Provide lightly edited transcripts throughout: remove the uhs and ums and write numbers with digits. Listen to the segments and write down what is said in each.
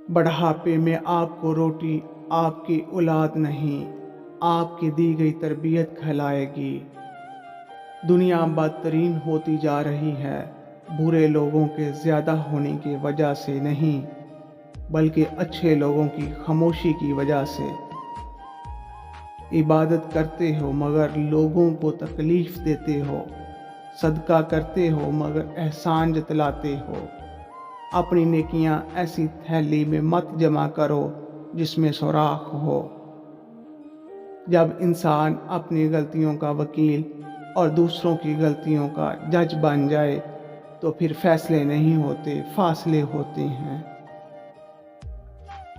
بڑھاپے میں آپ کو روٹی آپ کی اولاد نہیں، آپ کی دی گئی تربیت کھلائے گی۔ دنیا بدترین ہوتی جا رہی ہے، برے لوگوں کے زیادہ ہونے کی وجہ سے نہیں، بلکہ اچھے لوگوں کی خاموشی کی وجہ سے۔ عبادت کرتے ہو مگر لوگوں کو تکلیف دیتے ہو، صدقہ کرتے ہو مگر احسان جتلاتے ہو۔ اپنی نیکیاں ایسی تھیلی میں مت جمع کرو جس میں سوراخ ہو۔ جب انسان اپنی غلطیوں کا وکیل اور دوسروں کی غلطیوں کا جج بن جائے تو پھر فیصلے نہیں ہوتے، فاصلے ہوتے ہیں۔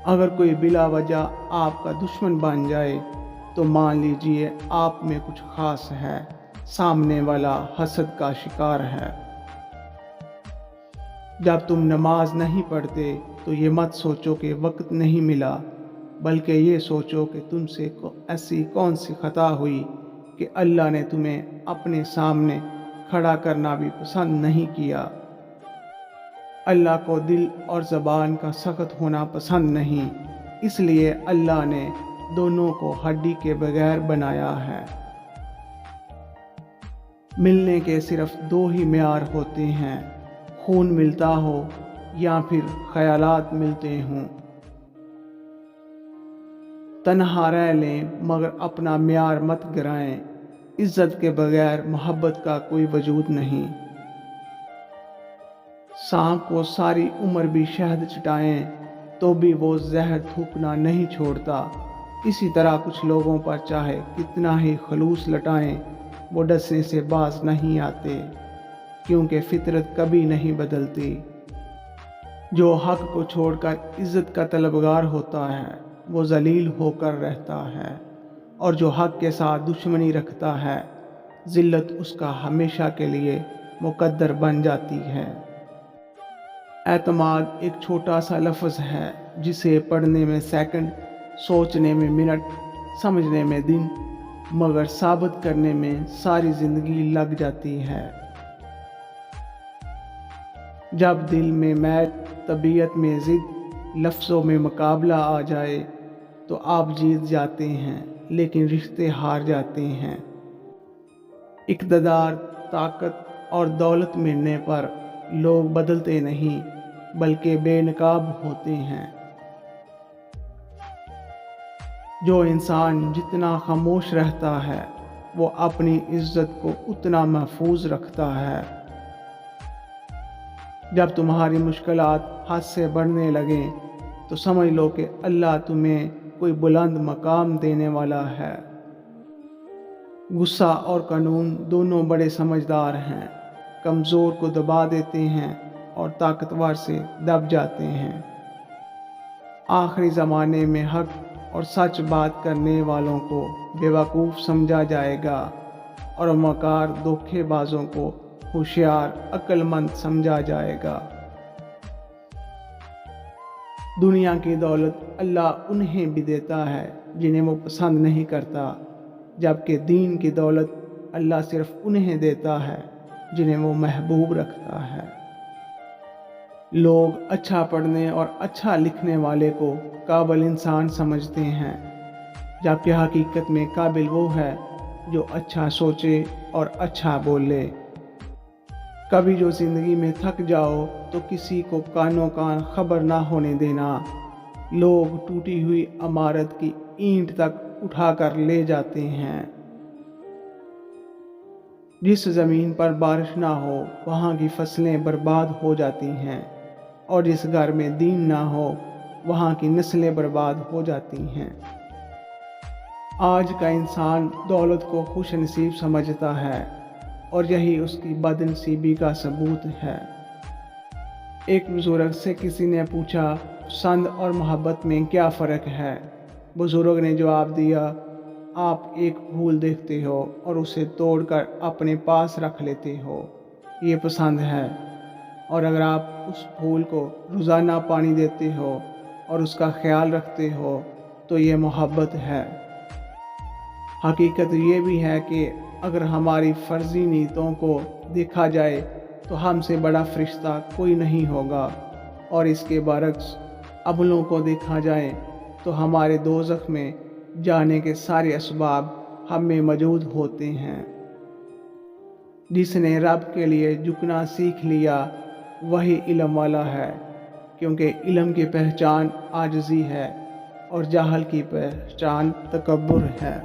اگر کوئی بلا وجہ آپ کا دشمن بن جائے تو مان لیجئے آپ میں کچھ خاص ہے، سامنے والا حسد کا شکار ہے۔ جب تم نماز نہیں پڑھتے تو یہ مت سوچو کہ وقت نہیں ملا، بلکہ یہ سوچو کہ تم سے ایسی کون سی خطا ہوئی کہ اللہ نے تمہیں اپنے سامنے کھڑا کرنا بھی پسند نہیں کیا۔ اللہ کو دل اور زبان کا سخت ہونا پسند نہیں، اس لیے اللہ نے دونوں کو ہڈی کے بغیر بنایا ہے۔ ملنے کے صرف دو ہی معیار ہوتے ہیں، خون ملتا ہو یا پھر خیالات ملتے ہوں۔ تنہا رہ لیں مگر اپنا معیار مت گرائیں، عزت کے بغیر محبت کا کوئی وجود نہیں۔ سانپ کو ساری عمر بھی شہد چٹائیں تو بھی وہ زہر تھوکنا نہیں چھوڑتا، اسی طرح کچھ لوگوں پر چاہے کتنا ہی خلوص لٹائیں وہ ڈسنے سے باز نہیں آتے، کیونکہ فطرت کبھی نہیں بدلتی۔ جو حق کو چھوڑ کر عزت کا طلبگار ہوتا ہے وہ ذلیل ہو کر رہتا ہے، اور جو حق کے ساتھ دشمنی رکھتا ہے ذلت اس کا ہمیشہ کے لیے مقدر بن جاتی ہے۔ اعتماد ایک چھوٹا سا لفظ ہے جسے پڑھنے میں سیکنڈ، سوچنے میں منٹ، سمجھنے میں دن، مگر ثابت کرنے میں ساری زندگی لگ جاتی ہے۔ جب دل میں میل، طبیعت میں ضد، لفظوں میں مقابلہ آ جائے تو آپ جیت جاتے ہیں لیکن رشتے ہار جاتے ہیں۔ اقتدار، طاقت اور دولت ملنے پر لوگ بدلتے نہیں بلکہ بے نقاب ہوتے ہیں۔ جو انسان جتنا خاموش رہتا ہے وہ اپنی عزت کو اتنا محفوظ رکھتا ہے۔ جب تمہاری مشکلات حد سے بڑھنے لگیں تو سمجھ لو کہ اللہ تمہیں کوئی بلند مقام دینے والا ہے۔ غصہ اور قانون دونوں بڑے سمجھدار ہیں، کمزور کو دبا دیتے ہیں اور طاقتور سے دب جاتے ہیں۔ آخری زمانے میں حق اور سچ بات کرنے والوں کو بیوقوف سمجھا جائے گا اور مکار دھوکے بازوں کو ہوشیار، عقل مند سمجھا جائے گا۔ دنیا کی دولت اللہ انہیں بھی دیتا ہے جنہیں وہ پسند نہیں کرتا، جبکہ دین کی دولت اللہ صرف انہیں دیتا ہے جنہیں وہ محبوب رکھتا ہے۔ لوگ اچھا پڑھنے اور اچھا لکھنے والے کو قابل انسان سمجھتے ہیں، جبکہ حقیقت میں قابل وہ ہے جو اچھا سوچے اور اچھا بولے۔ کبھی جو زندگی میں تھک جاؤ تو کسی کو کانوں کان خبر نہ ہونے دینا۔ لوگ ٹوٹی ہوئی عمارت کی اینٹ تک اٹھا کر لے جاتے ہیں۔ جس زمین پر بارش نہ ہو وہاں کی فصلیں برباد ہو جاتی ہیں، اور جس گھر میں دین نہ ہو وہاں کی نسلیں برباد ہو جاتی ہیں۔ آج کا انسان دولت کو خوش نصیب سمجھتا ہے اور یہی اس کی بد نصیبی کا ثبوت ہے۔ ایک بزرگ سے کسی نے پوچھا، پسند اور محبت میں کیا فرق ہے؟ بزرگ نے جواب دیا، آپ ایک پھول دیکھتے ہو اور اسے توڑ کر اپنے پاس رکھ لیتے ہو، یہ پسند ہے، اور اگر آپ اس پھول کو روزانہ پانی دیتے ہو اور اس کا خیال رکھتے ہو تو یہ محبت ہے۔ حقیقت یہ بھی ہے کہ اگر ہماری فرضی نیتوں کو دیکھا جائے تو ہم سے بڑا فرشتہ کوئی نہیں ہوگا، اور اس کے برعکس عملوں کو دیکھا جائے تو ہمارے دوزخ میں جانے کے سارے اسباب ہم میں موجود ہوتے ہیں۔ جس نے رب کے لیے جھکنا سیکھ لیا وہی علم والا ہے، کیونکہ علم کی پہچان عاجزی ہے اور جہل کی پہچان تکبر ہے۔